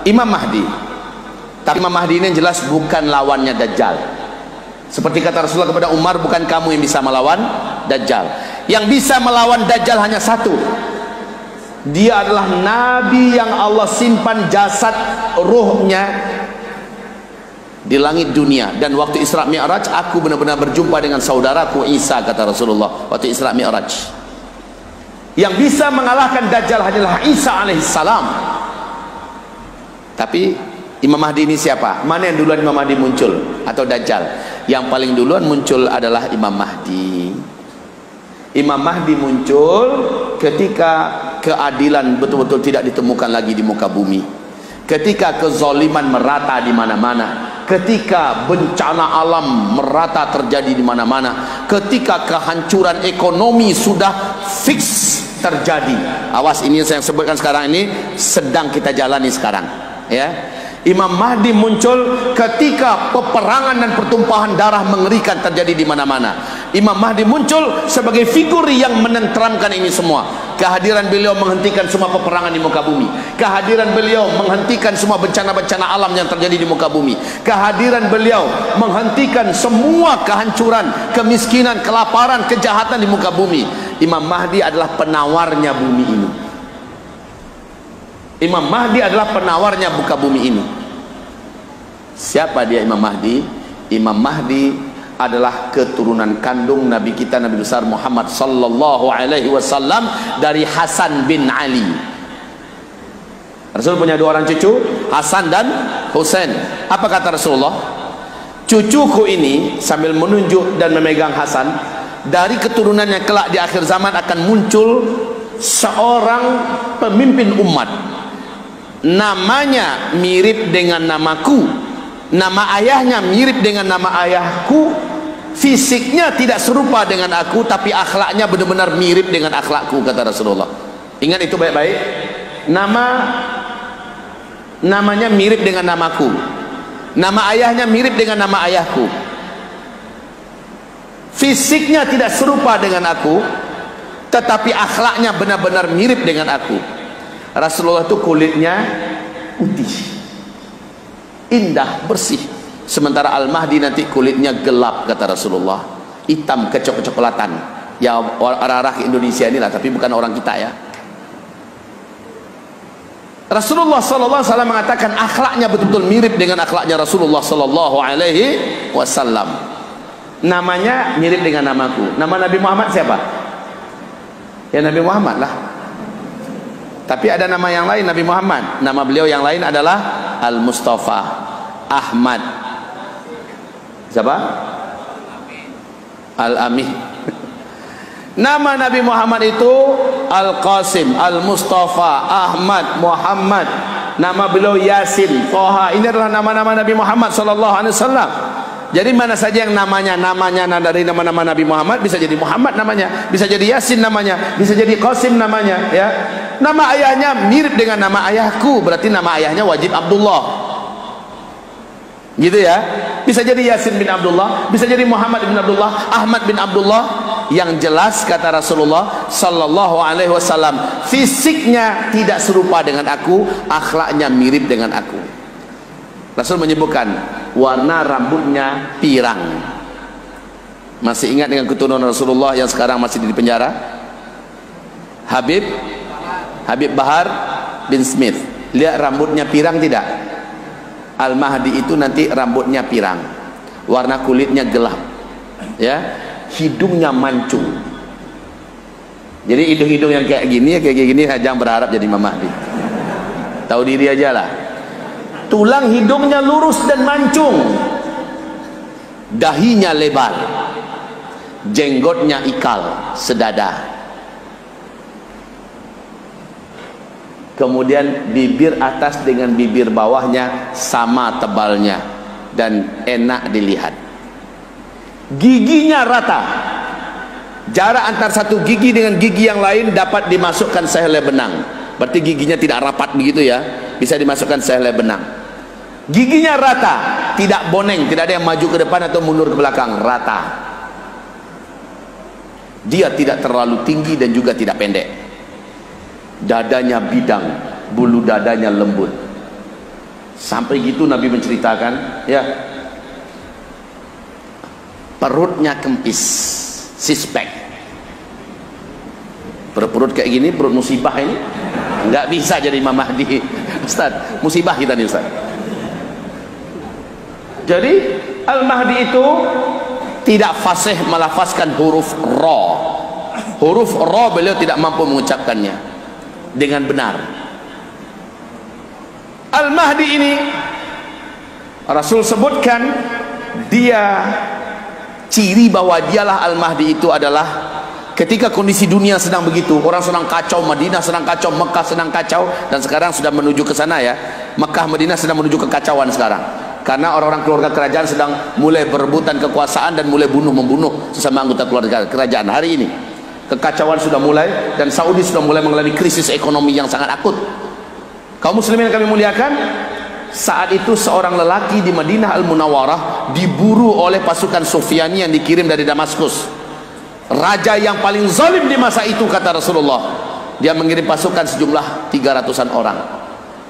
Imam Mahdi. Tapi Imam Mahdi ini jelas bukan lawannya Dajjal. Seperti kata Rasulullah kepada Umar, bukan kamu yang bisa melawan Dajjal. Yang bisa melawan Dajjal hanya satu. Dia adalah Nabi yang Allah simpan jasad ruhnya di langit dunia. Dan waktu Isra Mi'raj, aku benar-benar berjumpa dengan saudaraku Isa, kata Rasulullah waktu Isra Mi'raj. Yang bisa mengalahkan Dajjal hanyalah Isa alaihissalam. Tapi Imam Mahdi ini siapa? Mana yang duluan Imam Mahdi muncul atau Dajjal? Yang paling duluan muncul adalah Imam Mahdi. Imam Mahdi muncul ketika keadilan betul-betul tidak ditemukan lagi di muka bumi, ketika kezaliman merata di mana-mana, ketika bencana alam merata terjadi di mana-mana, ketika kehancuran ekonomi sudah fix terjadi. Awas, ini yang saya sebutkan sekarang ini sedang kita jalani sekarang, ya. Imam Mahdi muncul ketika peperangan dan pertumpahan darah mengerikan terjadi di mana-mana. Imam Mahdi muncul sebagai figur yang menenteramkan ini semua. Kehadiran beliau menghentikan semua peperangan di muka bumi. Kehadiran beliau menghentikan semua bencana-bencana alam yang terjadi di muka bumi. Kehadiran beliau menghentikan semua kehancuran, kemiskinan, kelaparan, kejahatan di muka bumi. Imam Mahdi adalah penawarnya bumi ini. Imam Mahdi adalah penawarnya muka bumi ini. Siapa dia Imam Mahdi? Imam Mahdi adalah keturunan kandung Nabi kita, Nabi besar Muhammad sallallahu alaihi wasallam, dari Hasan bin Ali. Rasul punya dua orang cucu, Hasan dan Husain. Apa kata Rasulullah? Cucuku ini, sambil menunjuk dan memegang Hasan, dari keturunannya kelak di akhir zaman akan muncul seorang pemimpin umat. Namanya mirip dengan namaku, nama ayahnya mirip dengan nama ayahku, fisiknya tidak serupa dengan aku, tapi akhlaknya benar-benar mirip dengan akhlakku, kata Rasulullah. Ingat itu baik-baik. Namanya mirip dengan namaku, nama ayahnya mirip dengan nama ayahku, fisiknya tidak serupa dengan aku, tetapi akhlaknya benar-benar mirip dengan aku. Rasulullah itu kulitnya putih, indah, bersih. Sementara Al-Mahdi nanti kulitnya gelap, kata Rasulullah, hitam kecok-kecoklatan. Ya arah-arah Indonesia inilah, tapi bukan orang kita, ya. Rasulullah sallallahu alaihi wasallam mengatakan akhlaknya betul-betul mirip dengan akhlaknya Rasulullah sallallahu alaihi wasallam. Namanya mirip dengan namaku. Nama Nabi Muhammad siapa? Ya Nabi Muhammad lah. Tapi ada nama yang lain Nabi Muhammad. Nama beliau yang lain adalah Al-Mustafa, Ahmad. Siapa? Al-Amin. Nama Nabi Muhammad itu Al-Qasim, Al-Mustafa, Ahmad, Muhammad. Nama beliau Yasin, Toha. Ini adalah nama-nama Nabi Muhammad sallallahu alaihi wasallam. Jadi mana saja yang namanya dari nama-nama Nabi Muhammad, bisa jadi Muhammad namanya, bisa jadi Yasin namanya, bisa jadi Qasim namanya, ya. Nama ayahnya mirip dengan nama ayahku, berarti nama ayahnya wajib Abdullah, gitu ya. Bisa jadi Yasin bin Abdullah, bisa jadi Muhammad bin Abdullah, Ahmad bin Abdullah. Yang jelas kata Rasulullah sallallahu alaihi wasallam, fisiknya tidak serupa dengan aku, akhlaknya mirip dengan aku. Rasul menyebutkan warna rambutnya pirang. Masih ingat dengan keturunan Rasulullah yang sekarang masih di penjara? Habib Bahar bin Smith. Lihat rambutnya pirang tidak? Al-Mahdi itu nanti rambutnya pirang, warna kulitnya gelap, ya. Hidungnya mancung. Jadi hidung-hidung yang kayak gini jangan berharap jadi Imam Mahdi. Tahu diri aja lah. Tulang hidungnya lurus dan mancung, dahinya lebar, jenggotnya ikal sedada, kemudian bibir atas dengan bibir bawahnya sama tebalnya dan enak dilihat. Giginya rata, jarak antar satu gigi dengan gigi yang lain dapat dimasukkan sehelai benang. Berarti giginya tidak rapat begitu, ya, bisa dimasukkan sehelai benang. Giginya rata, tidak boneng, tidak ada yang maju ke depan atau mundur ke belakang, rata. Dia tidak terlalu tinggi dan juga tidak pendek. Dadanya bidang, bulu dadanya lembut. Sampai gitu Nabi menceritakan, ya, perutnya kempis, sispek, perut kayak gini, perut musibah ini, nggak bisa jadi Imam Mahdi. Ustaz, musibah kita nih Ustaz. Jadi Al-Mahdi itu tidak fasih melafazkan huruf ra. Huruf ra beliau tidak mampu mengucapkannya dengan benar. Al-Mahdi ini Rasul sebutkan dia, ciri bahwa dialah Al-Mahdi itu adalah ketika kondisi dunia sedang begitu, orang sedang kacau, Madinah sedang kacau, Mekah sedang kacau, dan sekarang sudah menuju ke sana ya. Mekah, Madinah sedang menuju kekacauan sekarang. Karena orang-orang keluarga kerajaan sedang mulai berebutan kekuasaan dan mulai bunuh-membunuh sesama anggota keluarga kerajaan. Hari ini kekacauan sudah mulai dan Saudi sudah mulai mengalami krisis ekonomi yang sangat akut. Kaum muslimin yang kami muliakan, saat itu seorang lelaki di Madinah Al-Munawwarah diburu oleh pasukan Sufyani yang dikirim dari Damaskus. Raja yang paling zalim di masa itu, kata Rasulullah. Dia mengirim pasukan sejumlah 300-an orang.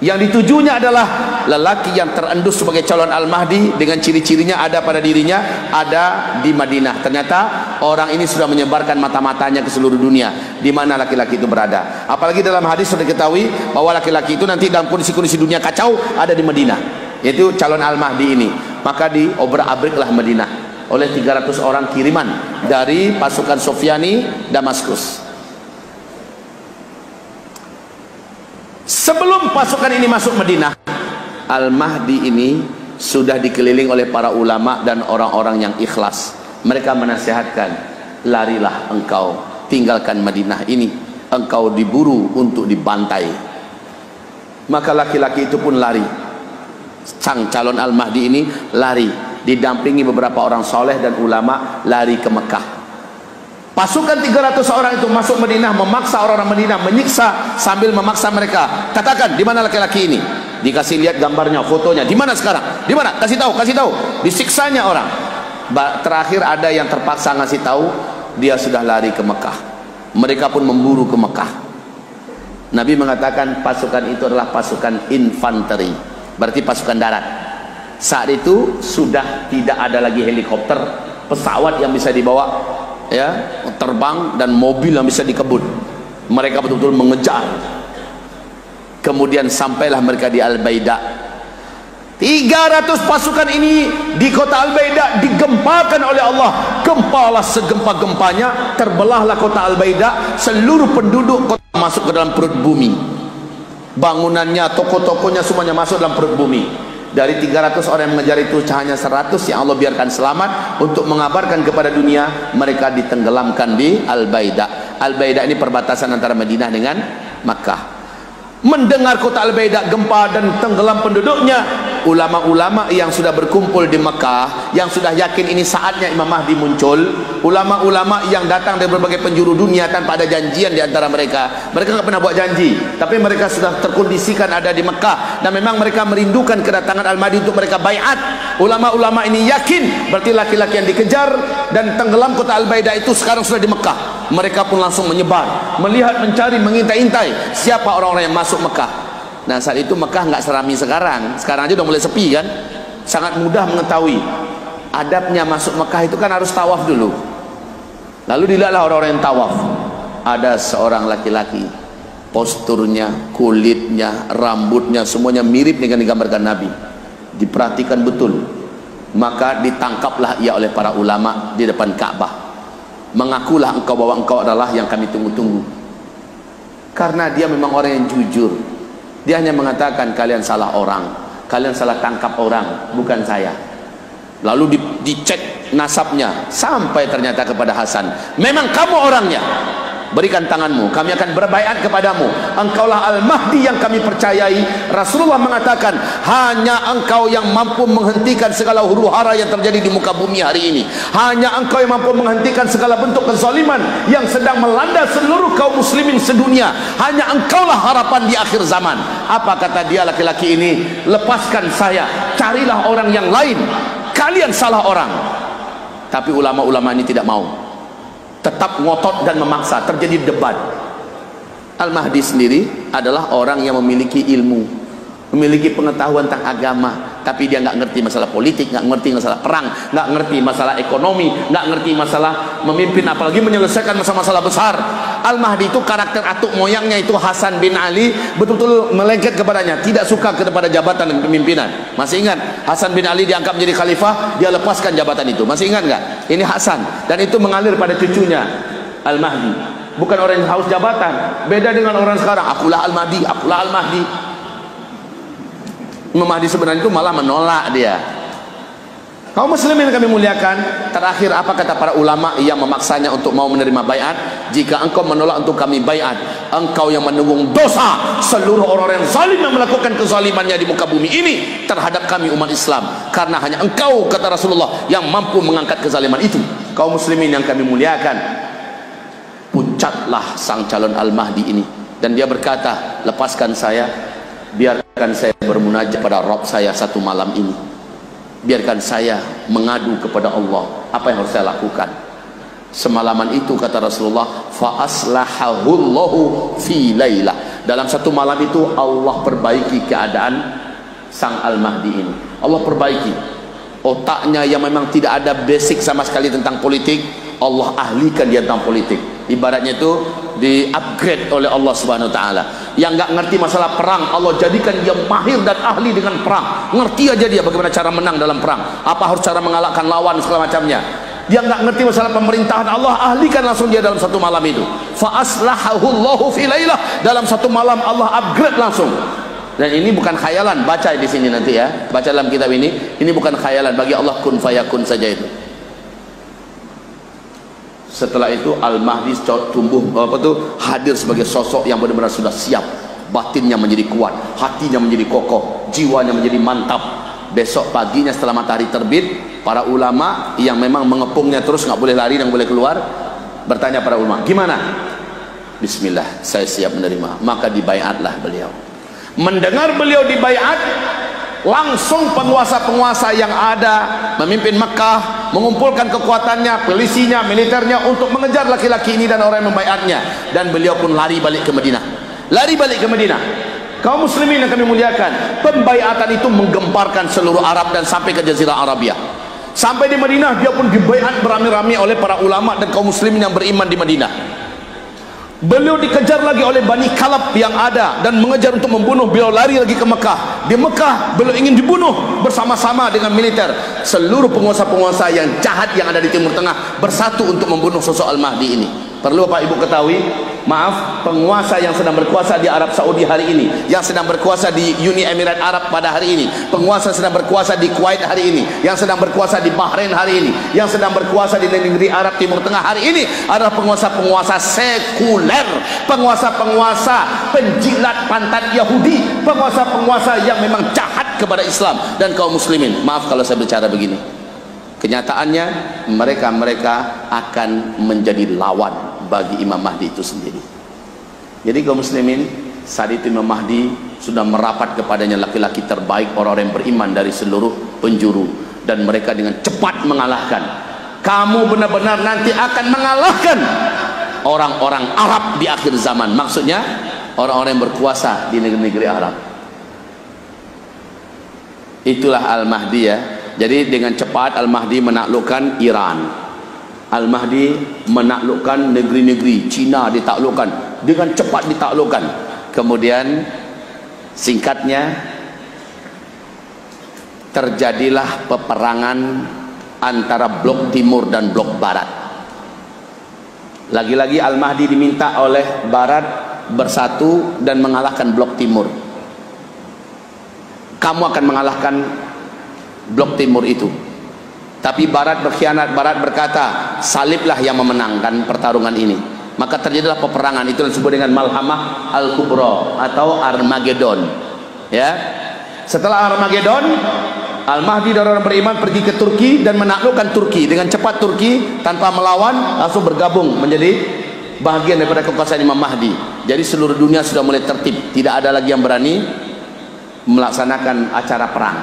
Yang ditujunya adalah lelaki yang terendus sebagai calon Al-Mahdi, dengan ciri-cirinya ada pada dirinya, ada di Madinah. Ternyata orang ini sudah menyebarkan mata-matanya ke seluruh dunia di mana laki-laki itu berada. Apalagi dalam hadis sudah diketahui bahwa laki-laki itu nanti dalam kondisi-kondisi dunia kacau ada di Madinah, yaitu calon Al-Mahdi ini. Maka diobrak-abriklah Madinah oleh 300 orang kiriman dari pasukan Sufyani Damaskus. Sebelum pasukan ini masuk Madinah, Al-Mahdi ini sudah dikeliling oleh para ulama dan orang-orang yang ikhlas. Mereka menasihatkan, larilah engkau, tinggalkan Madinah ini, engkau diburu untuk dibantai. Maka laki-laki itu pun lari. Sang calon Al-Mahdi ini lari, didampingi beberapa orang soleh dan ulama, lari ke Mekah. Pasukan 300 orang itu masuk Madinah, memaksa orang-orang Madinah, menyiksa sambil memaksa mereka. Katakan, di mana laki-laki ini? Dikasih lihat gambarnya, fotonya. Di mana sekarang? Di mana? Kasih tahu, kasih tahu. Disiksanya orang. Terakhir ada yang terpaksa ngasih tahu, dia sudah lari ke Mekah. Mereka pun memburu ke Mekah. Nabi mengatakan pasukan itu adalah pasukan infanteri, berarti pasukan darat. Saat itu sudah tidak ada lagi helikopter, pesawat yang bisa dibawa, ya, terbang, dan mobil yang bisa dikebut. Mereka betul-betul mengejar. Kemudian sampailah mereka di Al-Baida. 300 pasukan ini di kota Al-Baida digempakan oleh Allah. Gempalah segempa-gempanya, terbelahlah kota Al-Baida, seluruh penduduk kota masuk ke dalam perut bumi. Bangunannya, toko-tokonya semuanya masuk dalam perut bumi. Dari 300 orang yang mengejar itu hanya 100 yang Allah biarkan selamat untuk mengabarkan kepada dunia mereka ditenggelamkan di Al-Baida. Al-Baida ini perbatasan antara Madinah dengan Makkah. Mendengar kota Al-Baida gempa dan tenggelam penduduknya, ulama-ulama yang sudah berkumpul di Mekah, yang sudah yakin ini saatnya Imam Mahdi muncul, ulama-ulama yang datang dari berbagai penjuru dunia tanpa ada janjian di antara mereka. Mereka nggak pernah buat janji, tapi mereka sudah terkondisikan ada di Mekah, dan memang mereka merindukan kedatangan Al-Mahdi untuk mereka baiat. Ulama-ulama ini yakin berarti laki-laki yang dikejar dan tenggelam kota Al-Baida itu sekarang sudah di Mekah. Mereka pun langsung menyebar, melihat, mencari, mengintai-intai siapa orang-orang yang masuk Mekah. Nah, saat itu Mekah nggak serami sekarang. Sekarang aja udah mulai sepi kan. Sangat mudah mengetahui adabnya masuk Mekah itu kan harus tawaf dulu. Lalu dilihatlah orang-orang yang tawaf. Ada seorang laki-laki, posturnya, kulitnya, rambutnya semuanya mirip dengan digambarkan Nabi. Diperhatikan betul. Maka ditangkaplah ia oleh para ulama di depan Ka'bah. Mengakulah engkau bahwa engkau adalah yang kami tunggu-tunggu. Karena dia memang orang yang jujur. Dia hanya mengatakan kalian salah orang, kalian salah tangkap orang, bukan saya. Lalu dicek nasabnya sampai ternyata kepada Hasan, memang kamu orangnya. Berikan tanganmu, kami akan berbaiat kepadamu. Engkaulah Al-Mahdi yang kami percayai. Rasulullah mengatakan hanya engkau yang mampu menghentikan segala huru-hara yang terjadi di muka bumi hari ini. Hanya engkau yang mampu menghentikan segala bentuk kezaliman yang sedang melanda seluruh kaum muslimin sedunia. Hanya engkaulah harapan di akhir zaman. Apa kata dia laki-laki ini? Lepaskan saya, carilah orang yang lain, kalian salah orang. Tapi ulama-ulama ini tidak mau, tetap ngotot dan memaksa. Terjadi debat. Al-Mahdi sendiri adalah orang yang memiliki ilmu, memiliki pengetahuan tentang agama, tapi dia nggak ngerti masalah politik, nggak ngerti masalah perang, nggak ngerti masalah ekonomi, nggak ngerti masalah memimpin, apalagi menyelesaikan masalah-masalah besar. Al-Mahdi itu karakter atuk moyangnya itu Hasan bin Ali betul-betul melengket kepadanya, tidak suka kepada jabatan dan kepemimpinan. Masih ingat Hasan bin Ali diangkat menjadi khalifah, dia lepaskan jabatan itu. Masih ingat nggak? Ini Hasan, dan itu mengalir pada cucunya Al-Mahdi. Bukan orang yang haus jabatan, beda dengan orang sekarang, akulah Al-Mahdi, akulah Al-Mahdi. Imam Mahdi sebenarnya itu malah menolak dia. Kaum muslimin yang kami muliakan, terakhir apa kata para ulama yang memaksanya untuk mau menerima baiat? Jika engkau menolak untuk kami baiat, engkau yang menanggung dosa seluruh orang yang zalim yang melakukan kezalimannya di muka bumi ini terhadap kami umat Islam, karena hanya engkau, kata Rasulullah, yang mampu mengangkat kezaliman itu. Kaum muslimin yang kami muliakan, pucatlah sang calon Al-Mahdi ini, dan dia berkata, lepaskan saya, biarkan saya bermunajat pada Rabb saya satu malam ini, biarkan saya mengadu kepada Allah apa yang harus saya lakukan. Semalaman itu, kata Rasulullah, fa aslahahullahu fi lailah, dalam satu malam itu Allah perbaiki keadaan sang Al-Mahdi ini. Allah perbaiki otaknya yang memang tidak ada basic sama sekali tentang politik, Allah ahlikan dia tentang politik. Ibaratnya itu di upgrade oleh Allah Subhanahu wa taala. Yang nggak ngerti masalah perang, Allah jadikan dia mahir dan ahli dengan perang. Ngerti aja dia bagaimana cara menang dalam perang, apa harus cara mengalahkan lawan segala macamnya. Dia nggak ngerti masalah pemerintahan, Allah ahlikan langsung dia dalam satu malam itu. Fa aslahahullahu fi lailah, dalam satu malam Allah upgrade langsung. Dan ini bukan khayalan, baca di sini nanti ya, baca dalam kitab ini bukan khayalan, bagi Allah kun fayakun saja itu. Setelah itu Al-Mahdi tumbuh hadir sebagai sosok yang benar-benar sudah siap, batinnya menjadi kuat, hatinya menjadi kokoh, jiwanya menjadi mantap. Besok paginya setelah matahari terbit, para ulama yang memang mengepungnya terus, nggak boleh lari dan boleh keluar, bertanya para ulama, gimana? Bismillah, saya siap menerima. Maka dibaiatlah beliau. Mendengar beliau dibaiat, langsung penguasa-penguasa yang ada memimpin Mekah mengumpulkan kekuatannya, polisinya, militernya untuk mengejar laki-laki ini dan orang yang membaiatnya, dan beliau pun lari balik ke Madinah. Lari balik ke Madinah. Kaum muslimin yang kami muliakan, pembaiatan itu menggemparkan seluruh Arab dan sampai ke Jazirah Arabia. Sampai di Madinah dia pun dibaiat beramai-ramai oleh para ulama dan kaum muslimin yang beriman di Madinah. Beliau dikejar lagi oleh Bani Kalab yang ada dan mengejar untuk membunuh. Beliau lari lagi ke Mekah. Di Mekah beliau ingin dibunuh bersama-sama dengan militer. Seluruh penguasa-penguasa yang jahat yang ada di Timur Tengah bersatu untuk membunuh sosok Al-Mahdi ini. Perlu Pak Ibu ketahui, maaf, penguasa yang sedang berkuasa di Arab Saudi hari ini, yang sedang berkuasa di Uni Emirat Arab pada hari ini, penguasa sedang berkuasa di Kuwait hari ini, yang sedang berkuasa di Bahrain hari ini, yang sedang berkuasa di negeri Arab Timur Tengah hari ini adalah penguasa-penguasa sekuler, penguasa-penguasa penjilat pantat Yahudi, penguasa-penguasa yang memang jahat kepada Islam dan kaum muslimin. Maaf kalau saya bicara begini. Kenyataannya mereka akan menjadi lawan bagi Imam Mahdi itu sendiri. Jadi kaum muslimin, saat itu Imam Mahdi sudah merapat kepadanya laki-laki terbaik, orang-orang yang beriman dari seluruh penjuru, dan mereka dengan cepat mengalahkan. Kamu benar-benar nanti akan mengalahkan orang-orang Arab di akhir zaman. Maksudnya orang-orang yang berkuasa di negeri-negeri Arab. Itulah Al-Mahdi ya. Jadi dengan cepat Al-Mahdi menaklukkan Iran, Al-Mahdi menaklukkan negeri-negeri, Cina ditaklukkan, dengan cepat ditaklukkan. Kemudian singkatnya terjadilah peperangan antara blok timur dan blok barat. Lagi-lagi Al-Mahdi diminta oleh barat bersatu dan mengalahkan blok timur. Kamu akan mengalahkan blok timur itu. Tapi barat berkhianat, barat berkata saliblah yang memenangkan pertarungan ini. Maka terjadilah peperangan, itu disebut dengan Malhamah Al-Kubra atau Armageddon ya. Setelah Armageddon, Al-Mahdi dan orang beriman pergi ke Turki dan menaklukkan Turki. Dengan cepat Turki tanpa melawan langsung bergabung menjadi bahagian daripada kekuasaan Imam Mahdi. Jadi seluruh dunia sudah mulai tertib, tidak ada lagi yang berani melaksanakan acara perang.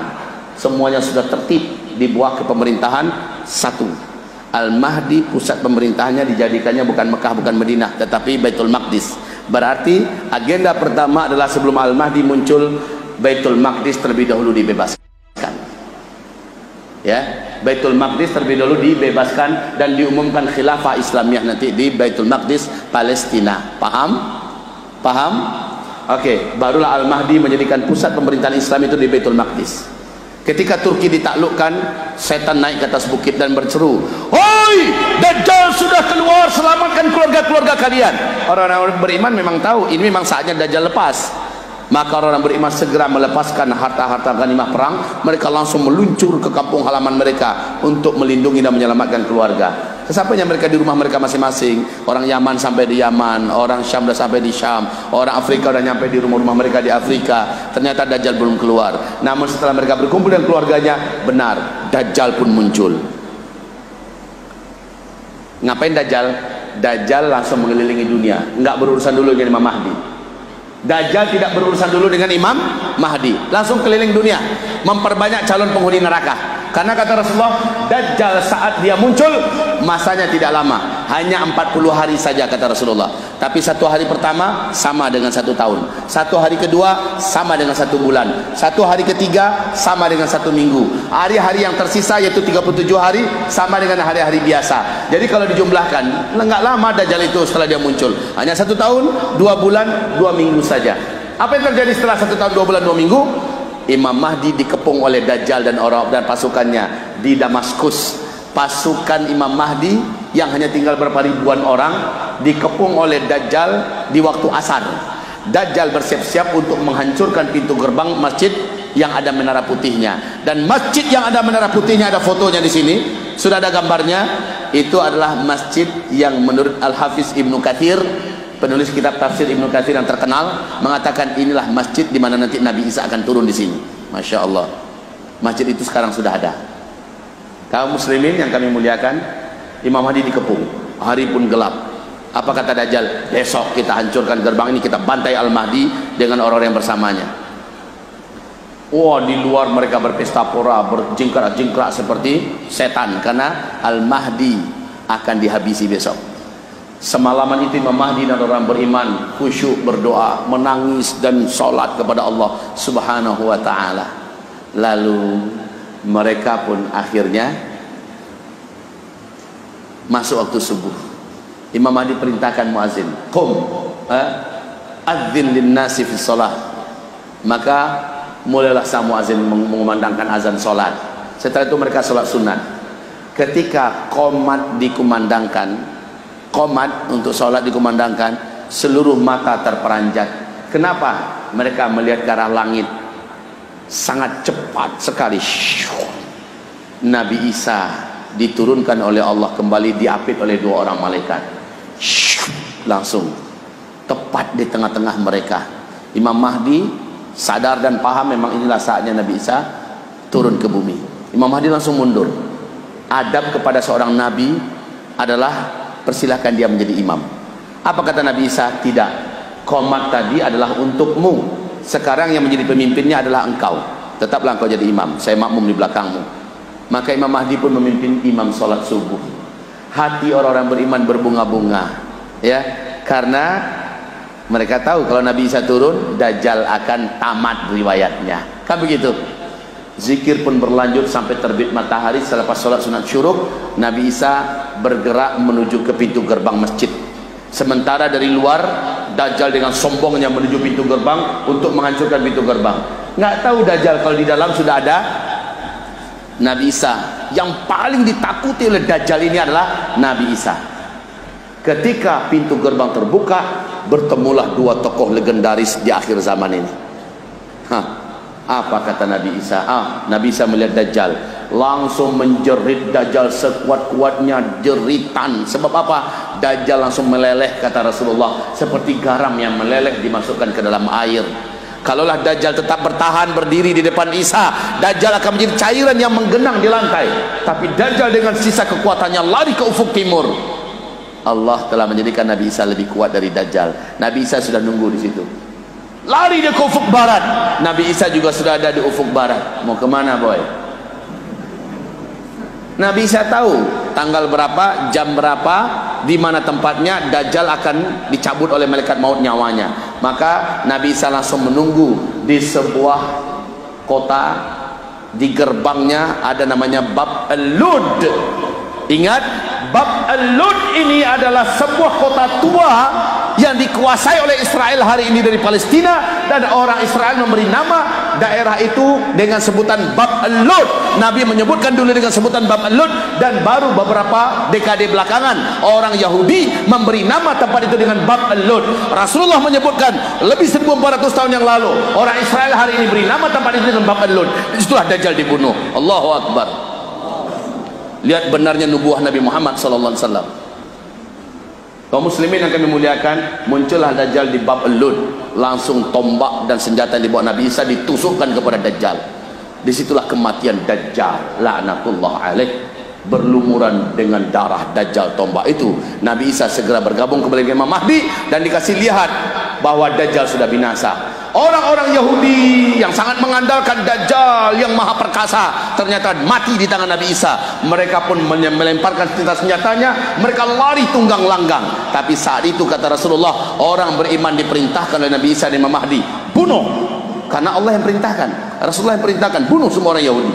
Semuanya sudah tertib di bawah kepemerintahan satu. Al-Mahdi pusat pemerintahannya dijadikannya bukan Mekah, bukan Madinah, tetapi Baitul Maqdis. Berarti agenda pertama adalah sebelum Al-Mahdi muncul, Baitul Maqdis terlebih dahulu dibebaskan. Ya, Baitul Maqdis terlebih dahulu dibebaskan dan diumumkan khilafah Islamiyah nanti di Baitul Maqdis Palestina. Paham? Paham? Oke, barulah Al-Mahdi menjadikan pusat pemerintahan Islam itu di Baitul Maqdis. Ketika Turki ditaklukkan, setan naik ke atas bukit dan berseru, "Hoi, Dajjal sudah keluar, selamatkan keluarga-keluarga kalian." Orang-orang beriman memang tahu ini memang saatnya Dajjal lepas. Maka orang beriman segera melepaskan harta-harta ghanimah perang. Mereka langsung meluncur ke kampung halaman mereka untuk melindungi dan menyelamatkan keluarga. Sesampainya mereka di rumah mereka masing-masing, orang Yaman sampai di Yaman, orang Syam sudah sampai di Syam, orang Afrika sudah nyampe di rumah-rumah mereka di Afrika. Ternyata Dajjal belum keluar. Namun setelah mereka berkumpul dengan keluarganya, benar, Dajjal pun muncul. Ngapain Dajjal? Dajjal langsung mengelilingi dunia, nggak berurusan dulu dengan Imam Mahdi. Dajjal tidak berurusan dulu dengan Imam Mahdi, langsung keliling dunia memperbanyak calon penghuni neraka. Karena kata Rasulullah, Dajjal saat dia muncul masanya tidak lama, hanya 40 hari saja kata Rasulullah. Tapi satu hari pertama sama dengan 1 tahun, satu hari kedua sama dengan 1 bulan, satu hari ketiga sama dengan 1 minggu, hari-hari yang tersisa yaitu 37 hari sama dengan hari-hari biasa. Jadi kalau dijumlahkan nggak lama Dajjal itu setelah dia muncul, hanya 1 tahun, 2 bulan, 2 minggu saja. Apa yang terjadi setelah 1 tahun, 2 bulan, 2 minggu? Imam Mahdi dikepung oleh Dajjal dan orang dan pasukannya di Damaskus. Pasukan Imam Mahdi yang hanya tinggal berapa ribuan orang dikepung oleh Dajjal di waktu asar. Dajjal bersiap-siap untuk menghancurkan pintu gerbang masjid yang ada menara putihnya. Dan masjid yang ada menara putihnya, ada fotonya di sini, sudah ada gambarnya. Itu adalah masjid yang menurut Al-Hafiz Ibnu Katsir, penulis kitab tafsir Ibnu Katsir yang terkenal, mengatakan inilah masjid di mana nanti Nabi Isa akan turun di sini. Masya Allah, masjid itu sekarang sudah ada. Kaum muslimin yang kami muliakan, Imam Mahdi dikepung, hari pun gelap. Apa kata Dajjal? Besok kita hancurkan gerbang ini, kita bantai Al-Mahdi dengan orang-orang yang bersamanya. Wah, di luar mereka berpesta pora, berjingkrak-jingkrak seperti setan, karena Al-Mahdi akan dihabisi besok. Semalaman itu Imam Mahdi dan orang beriman khusyuk berdoa, menangis dan sholat kepada Allah Subhanahu wa ta'ala. Lalu mereka pun akhirnya masuk waktu subuh. Imam Mahdi perintahkan muazin, "Qum adzin linnasi fi shalah." Maka mulailah sang muazin mengumandangkan azan sholat. Setelah itu mereka sholat sunat. Ketika qomat dikumandangkan, qomat untuk sholat dikumandangkan, seluruh mata terperanjat. Kenapa? Mereka melihat ke arah langit sangat cepat sekali. Nabi Isa diturunkan oleh Allah, kembali diapit oleh 2 orang malaikat. Langsung tepat di tengah-tengah mereka. Imam Mahdi sadar dan paham memang inilah saatnya Nabi Isa turun ke bumi. Imam Mahdi langsung mundur. Adab kepada seorang nabi adalah persilahkan dia menjadi imam. Apa kata Nabi Isa? Tidak, qomat tadi adalah untukmu, sekarang yang menjadi pemimpinnya adalah engkau, tetaplah engkau jadi imam, saya makmum di belakangmu. Maka Imam Mahdi pun memimpin imam sholat subuh. Hati orang-orang beriman berbunga-bunga, ya, karena mereka tahu kalau Nabi Isa turun, Dajjal akan tamat riwayatnya, kan begitu. Zikir pun berlanjut sampai terbit matahari. Selepas sholat sunat syuruk, Nabi Isa bergerak menuju ke pintu gerbang masjid. Sementara dari luar, Dajjal dengan sombongnya menuju pintu gerbang untuk menghancurkan pintu gerbang. Nggak tahu Dajjal kalau di dalam sudah ada Nabi Isa. Yang paling ditakuti oleh Dajjal ini adalah Nabi Isa. Ketika pintu gerbang terbuka, bertemulah 2 tokoh legendaris di akhir zaman ini. Apa kata Nabi Isa? Nabi Isa melihat Dajjal, langsung menjerit Dajjal sekuat-kuatnya jeritan. Sebab apa? Dajjal langsung meleleh, kata Rasulullah, seperti garam yang meleleh dimasukkan ke dalam air. Kalaulah Dajjal tetap bertahan berdiri di depan Isa, Dajjal akan menjadi cairan yang menggenang di lantai. Tapi Dajjal dengan sisa kekuatannya lari ke ufuk timur. Allah telah menjadikan Nabi Isa lebih kuat dari Dajjal. Nabi Isa sudah nunggu di situ. Lari dia ke ufuk barat. Nabi Isa juga sudah ada di ufuk barat. Mau kemana boy? Nabi Isa tahu tanggal berapa, jam berapa, di mana tempatnya Dajjal akan dicabut oleh malaikat maut nyawanya. Maka Nabi Isa langsung menunggu di sebuah kota, di gerbangnya ada namanya Bab Al-Lud. Ingat, Bab Al-Lud ini adalah sebuah kota tua yang dikuasai oleh Israel hari ini dari Palestina, dan orang Israel memberi nama daerah itu dengan sebutan Bab Al-Lud. Nabi menyebutkan dulu dengan sebutan Bab Al-Lud, dan baru beberapa dekade belakangan orang Yahudi memberi nama tempat itu dengan Bab Al-Lud. Rasulullah menyebutkan lebih 1400 tahun yang lalu orang Israel hari ini beri nama tempat itu dengan Bab Al-Lud. Disitulah Dajjal dibunuh. Allahu Akbar. Lihat benarnya nubuah Nabi Muhammad sallallahu alaihi wasallam. Kaum muslimin yang kami muliakan, muncullah Dajjal di Bab Al-Lud. Langsung tombak dan senjata yang dibawa Nabi Isa ditusukkan kepada Dajjal. Disitulah kematian Dajjal, laknatullah alaih, berlumuran dengan darah Dajjal tombak itu. Nabi Isa segera bergabung kembali dengan Imam Mahdi dan dikasih lihat bahwa Dajjal sudah binasa. Orang-orang Yahudi yang sangat mengandalkan Dajjal yang maha perkasa ternyata mati di tangan Nabi Isa. Mereka pun melemparkan senjatanya, mereka lari tunggang langgang. Tapi saat itu kata Rasulullah, orang beriman diperintahkan oleh Nabi Isa dan Imam Mahdi, bunuh, karena Allah yang perintahkan, Rasulullah yang perintahkan, bunuh semua orang Yahudi.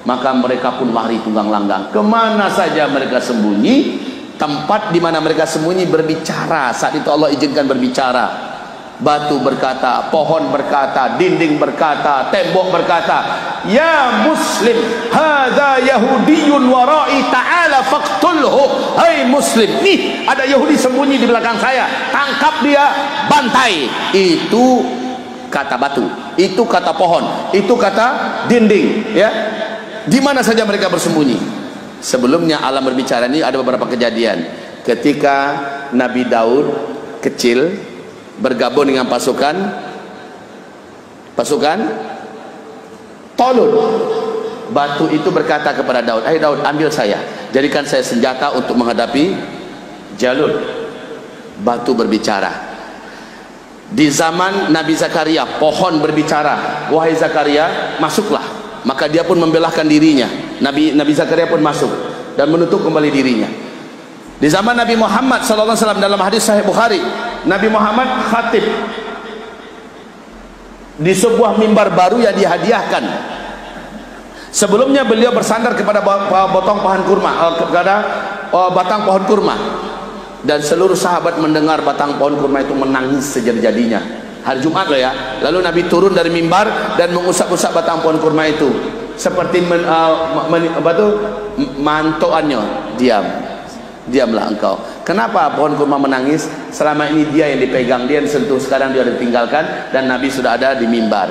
Maka mereka pun lari tunggang langgang. Kemana saja mereka sembunyi, tempat di mana mereka sembunyi berbicara. Saat itu Allah izinkan berbicara. Batu berkata, pohon berkata, dinding berkata, tembok berkata, ya muslim, hadza yahudiyun warai ta'ala faqtulhu. Hai muslim, nih ada Yahudi sembunyi di belakang saya, tangkap dia, bantai. Itu kata batu, itu kata pohon, itu kata dinding, ya. Di mana saja mereka bersembunyi. Sebelumnya alam berbicara ini ada beberapa kejadian. Ketika Nabi Daud kecil bergabung dengan pasukan Talut, batu itu berkata kepada Daud, "Hai Daud, ambil saya, jadikan saya senjata untuk menghadapi Jalut." Batu berbicara. Di zaman Nabi Zakaria, pohon berbicara, "Wahai Zakaria, masuklah." Maka dia pun membelahkan dirinya. Nabi Zakaria pun masuk dan menutup kembali dirinya. Di zaman Nabi Muhammad SAW, dalam hadis Sahih Bukhari, Nabi Muhammad khatib di sebuah mimbar baru yang dihadiahkan. Sebelumnya beliau bersandar kepada batang pohon kurma, dan seluruh sahabat mendengar batang pohon kurma itu menangis sejadi-jadinya. Hari Jumat loh ya. Lalu Nabi turun dari mimbar dan mengusap-usap batang pohon kurma itu seperti mantoannya. Diamlah engkau. Kenapa pohon kurma menangis? Selama ini dia yang dipegang, dia yang sentuh, sekarang dia ditinggalkan dan Nabi sudah ada di mimbar.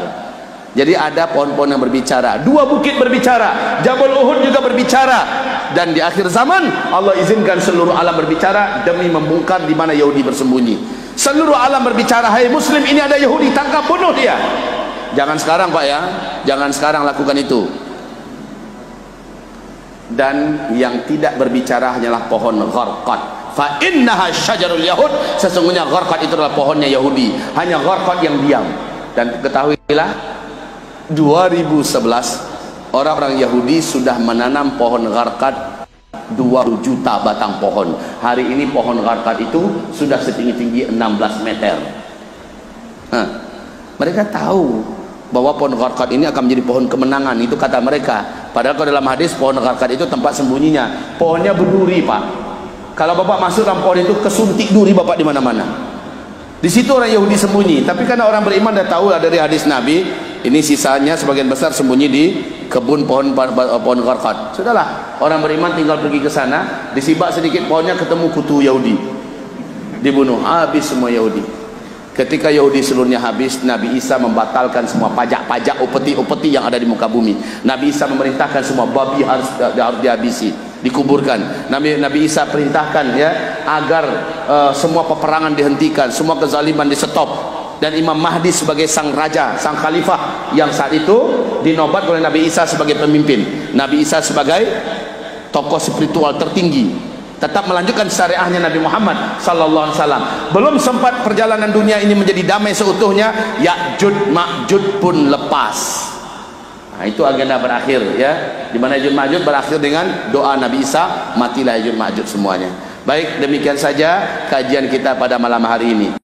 Jadi ada pohon-pohon yang berbicara, dua bukit berbicara, Jabal Uhud juga berbicara, dan di akhir zaman Allah izinkan seluruh alam berbicara demi membongkar di mana Yahudi bersembunyi. Seluruh alam berbicara, hai muslim, ini ada Yahudi, tangkap, bunuh dia. Jangan sekarang Pak ya, jangan sekarang lakukan itu. Dan yang tidak berbicara hanyalah pohon gharqad. Fa innaha syajarul yahud, sesungguhnya gharqad itu adalah pohonnya Yahudi. Hanya gharqad yang diam. Dan ketahuilah 2011 orang-orang Yahudi sudah menanam pohon gharqad 20 juta batang pohon. Hari ini pohon gharqad itu sudah setinggi-tinggi 16 meter. Mereka tahu bahwa pohon gharqad ini akan menjadi pohon kemenangan, itu kata mereka. Padahal kalau dalam hadis pohon gharqad itu tempat sembunyinya, pohonnya berduri Pak. Kalau Bapak masuk dalam pohon itu, kesuntik duri Bapak di mana-mana. Di situ orang Yahudi sembunyi. Tapi karena orang beriman dah tahu dari hadis Nabi, ini sisanya sebagian besar sembunyi di kebun pohon gharqad. Sudahlah, orang beriman tinggal pergi ke sana, disibak sedikit pohonnya, ketemu kutu Yahudi, dibunuh, habis semua Yahudi. Ketika Yahudi seluruhnya habis, Nabi Isa membatalkan semua pajak-pajak upeti-upeti yang ada di muka bumi. Nabi Isa memerintahkan semua babi harus dihabisi, dikuburkan. Nabi Isa perintahkan ya agar semua peperangan dihentikan, semua kezaliman di stop. Dan Imam Mahdi sebagai sang raja, sang khalifah yang saat itu dinobat oleh Nabi Isa sebagai pemimpin. Nabi Isa sebagai tokoh spiritual tertinggi, tetap melanjutkan syariahnya Nabi Muhammad sallallahu alaihi wasallam. Belum sempat perjalanan dunia ini menjadi damai seutuhnya, Ya'juj Ma'juj pun lepas. Nah, itu agenda berakhir ya, di mana Ya'juj Ma'juj berakhir dengan doa Nabi Isa, matilah Ya'juj Ma'juj semuanya. Baik, demikian saja kajian kita pada malam hari ini.